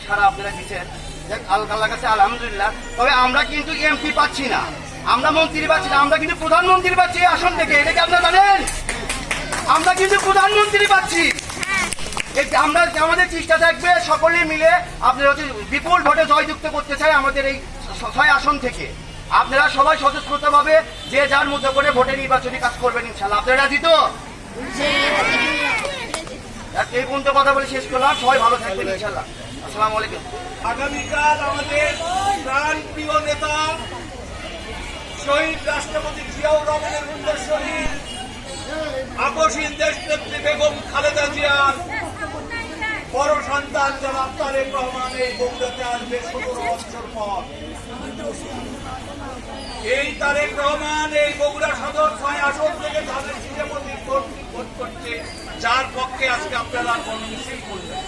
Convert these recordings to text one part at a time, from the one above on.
সারা আপনারা দিচ্ছেন, আল্লাহর কাছে আলহামদুলিল্লাহ। তবে আমরা কিন্তু এমপি পাচ্ছি না, আমরা মন্ত্রী পাচ্ছি না, আমরা কিন্তু প্রধানমন্ত্রী পাচ্ছি এই আসন থেকে। এটা কি আপনারা জানেন? আমরা কিন্তু প্রধানমন্ত্রী পাচ্ছি। আমরা আমাদের চেষ্টা থাকবে সকলে মিলে আপনারা হচ্ছে বিপুল ভোটে জয়যুক্ত করতে চাই আমাদের এই 6 আসন থেকে। আপনারা সবাই স্বতঃস্ফূর্তভাবে যে যার মধ্যে করে ভোটে নির্বাচনী কাজ করবেন ইনশাআল্লাহ। আপনারা রাজি তো? এই পর্যন্ত কথা বলে শেষ করলাম। সবাই ভালো থাকবেন ইনশাআল্লাহ। আসসালামু আলাইকুম। আগামীকাল আমাদের প্রাণ প্রিয় নেতা শহীদ রাষ্ট্রপতি জিয়াউর রহমানের উত্তরসূরি আপসহীন দেশনেত্রী বেগম খালেদা জিয়ার বড় সন্তান জনাব তারেক রহমান এই বগুড়াতে আসবে 17 বছর পর। এই তারেক রহমান এই বগুড়া সদর 6 আসন থেকে তাদের সিনেমতি ভোট করছে, যার পক্ষে আজকে আপনারা গণমিছিল করবেন।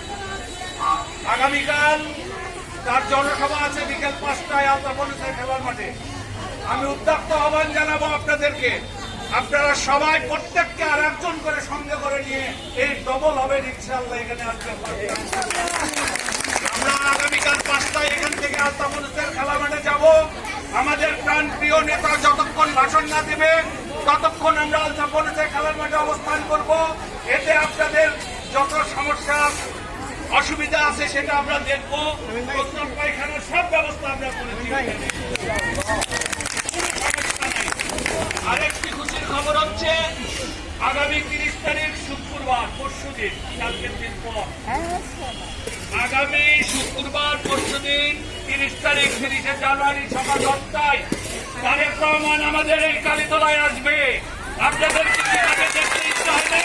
আগামীকাল তার জনসভা আছে বিকেল 5টায় আলতাফ খেলার মাঠে। আমি উদ্যোক্ত আহ্বান জানাবো আপনাদেরকে, আপনারা সবাই প্রত্যেককে আর একজন করে সঙ্গে করে নিয়ে এই ডবল হবে ইনশাআল্লাহ এখানে আসতে পারবে। আমরা আগামীকাল 5টায় এখান থেকে আলতাফ খেলার মাঠে যাব। আমাদের প্রাণ প্রিয় নেতা যতক্ষণ ভাষণ না দেবে ততক্ষণ আমরা আলতাফ খেলার মাঠে অবস্থান করব। এতে আপনাদের যত সমস্যা অসুবিধা আছে সেটা আমরা দেখবো। প্রস্তাব পায়খানার সব ব্যবস্থা আমরা করেছি। আরেকটি খুশির খবর হচ্ছে আগামী 30 তারিখ শুক্রবার, পরশুদিন, কালকের দিন পর আগামী শুক্রবার পরশুদিন 30 তারিখ 30শে জানুয়ারি সকাল 10টায় তারেক রহমান আমাদের এই কালীতলায় আসবে। আপনাদের কিছু আগে দেখতে ইচ্ছা হবে?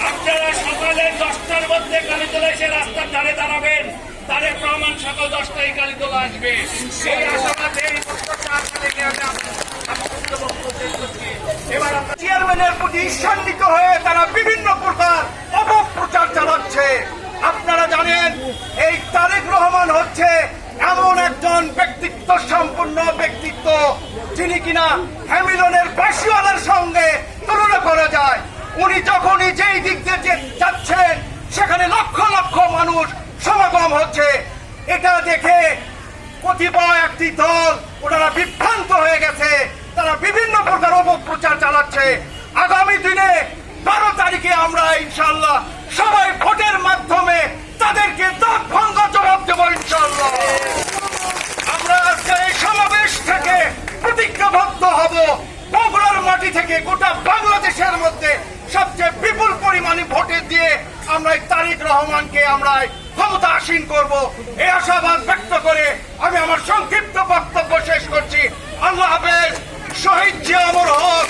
আপনারা সকালে 10টার মধ্যে কালীতলা এসে রাস্তার ধারে দাঁড়াবেন। তারেক রহমান সকাল 10টায় কালীতলা আসবে। সেই আশাবাদে এবার চেয়ারম্যানের প্রতি ঈর্ষান্বিত হয়ে তারা বিভিন্ন প্রকার অপপ্রচার চালাচ্ছে। আপনারা জানেন এই তারেক রহমান হচ্ছে এমন একজন ব্যক্তিত্ব সম্পন্ন ব্যক্তিত্ব যিনি কিনা হ্যামিলনের বাঁশিওয়ালার সঙ্গে তুলনা করা যায়। উনি যখনই যেই দিক দিয়ে যাচ্ছেন সেখানে লক্ষ লক্ষ মানুষ সমাগম হচ্ছে। এটা দেখে কতিপয় একটি দল ওনারা বিভ্রান্ত হয়ে গেছে, তারা বিভিন্ন প্রকার অপপ্রচার চালাচ্ছে। আগামী দিনে 12 তারিখে আমরা ইনশাআল্লাহ সবাই ভোটের মাধ্যমে তাদেরকে দাঁত ভাঙা জবাব দেব ইনশাআল্লাহ। আমরা আজকে এই সমাবেশ থেকে প্রতিজ্ঞাবদ্ধ হব বগুড়ার মাটি থেকে গোটা বাংলাদেশের মধ্যে সবচেয়ে বিপুল পরিমাণে ভোটে দিয়ে আমরা এই তারেক রহমানকে আমরা ক্ষমতা আসীন করব, এই আশাবাদ ব্যক্ত করে আমি আমার সংক্ষিপ্ত বক্তব্য শেষ করছি। আল্লাহ হাফেজ। শহীদ জিয়া অমর হোক,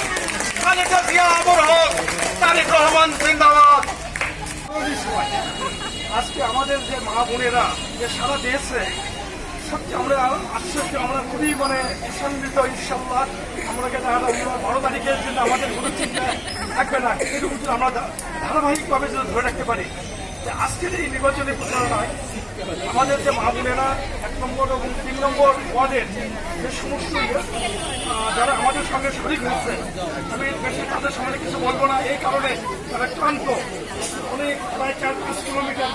খালেদা জিয়া অমর হোক, তারেক রহমান জিন্দাবাদ। আজকে আমাদের যে মা বোনেরা যে সারা দেশে সত্যি আমরা আশ্চর্য, আমরা খুবই ঈর্ষান্বিত। ইনশাল্লাহ আমরা 12 তারিখের জন্য আমাদের কোনো চিন্তা থাকবে না। এরকম আমরা ধারাবাহিকভাবে যদি ধরে রাখতে পারি যে আজকের এই নির্বাচনী প্রচারণায় আমাদের যে মা বোনেরা 1 নম্বর এবং 3 নম্বর ওয়ার্ডের যে সমস্ত যারা আমাদের সঙ্গে শরিক হয়েছে, আমি বেশি তাদের সামনে কিছু বলবো না, এই কারণে তারা ক্লান্ত। অনেক প্রায় 4-5 কিলোমিটার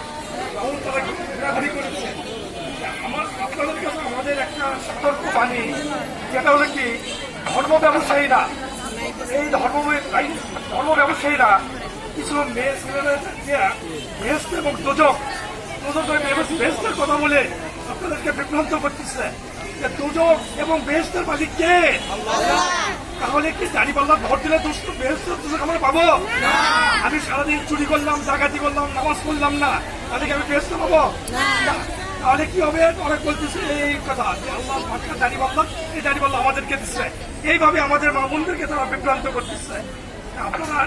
এবং তারা ঘোরাঘুরি করেছে। আপনাদের কাছে আমাদের একটা সতর্ক বাণী, যেটা হলো কি ধর্ম ব্যবসায়ীরা ধর্ম ব্যবসায়ীরা কিছু মেয়ে ছেলেরা বেহেশত এবং দোজক বেহেশতের কথা বলে আপনাদেরকে বিভ্রান্ত করতেছে। দোজক এবং বেহেশতের মালিক কে? তাহলে কি দাঁড়িপাল্লা ভোট দিলে বেহেশত দোজক আমরা পাবো? আমি সারাদিন চুরি করলাম, ডাকাতি করলাম, নামাজ পড়লাম না, তাহলে কি আমি বেহেশত পাবো? তাহলে কি হবে? অনেক বলতেছে এই কথা যে আল্লাহ পাক্কা দাঁড়িপাল্লা, এই দাঁড়িপাল্লা আমাদেরকে দিচ্ছে। এইভাবে আমাদের মা বোনদেরকে তারা বিভ্রান্ত করতেছে। আপনারা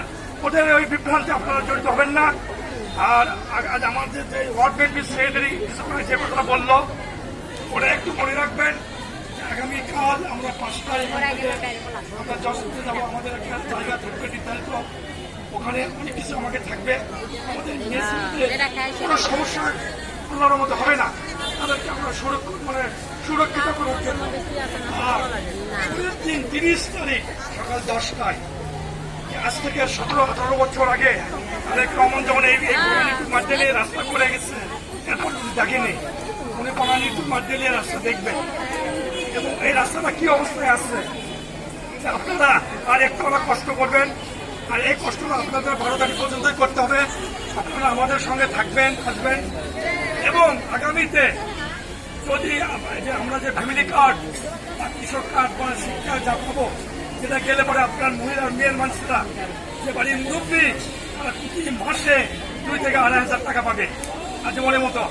ওদের ওই বিভ্রান্তি আপনারা জড়িত হবেন না। আর আমাদের যে ওয়ার্ড বিএনপি সেক্রেটারি যে কথা বললো ওরা একটু মনে রাখবেন। আগামীকাল আমরা 5টায় আমরা যশোরে যাবো। আমাদের একটা জায়গা থাকবে নির্ধারিত, ওখানে অনেক কিছু আমাকে থাকবে। আমাদের কোনো সমস্যা আল্লাহর মতো হবে না, তাদেরকে আমরা সুরক্ষিত করার জন্য। আর 30 তারিখ সকাল 10টায়, আজ থেকে 17-18 বছর আগে তারেক রহমান যখন এই মাধ্যমে রাস্তা করে গেছে, এত দেখেনি, উনি বনানী টু মার্ডেলিয়া রাস্তা দেখবেন এবং এই রাস্তাটা কি অবস্থায় আসছে আপনারা আর একটু কষ্ট করবেন। আর এই কষ্টটা আপনাদের 12 তারিখ পর্যন্তই করতে হবে। আপনারা আমাদের সঙ্গে থাকবেন, আসবেন এবং আগামীতে যদি আমরা যে ফ্যামিলি কার্ড বা কৃষক কার্ড বা শিক্ষা যা পাবো, যেটা গেলে পরে আপনার মহিলার মেয়ের মানুষরা যে বাড়ির মুরব্বী তারা প্রতি মাসে 2 থেকে 2.5 টাকা পাবে আজীবনের মতো।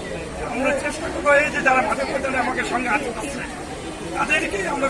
আমরা চেষ্টা করবো এই যে যারা মাঠে পর্যন্ত আমাকে সঙ্গে আসছে তাদেরকে আমরা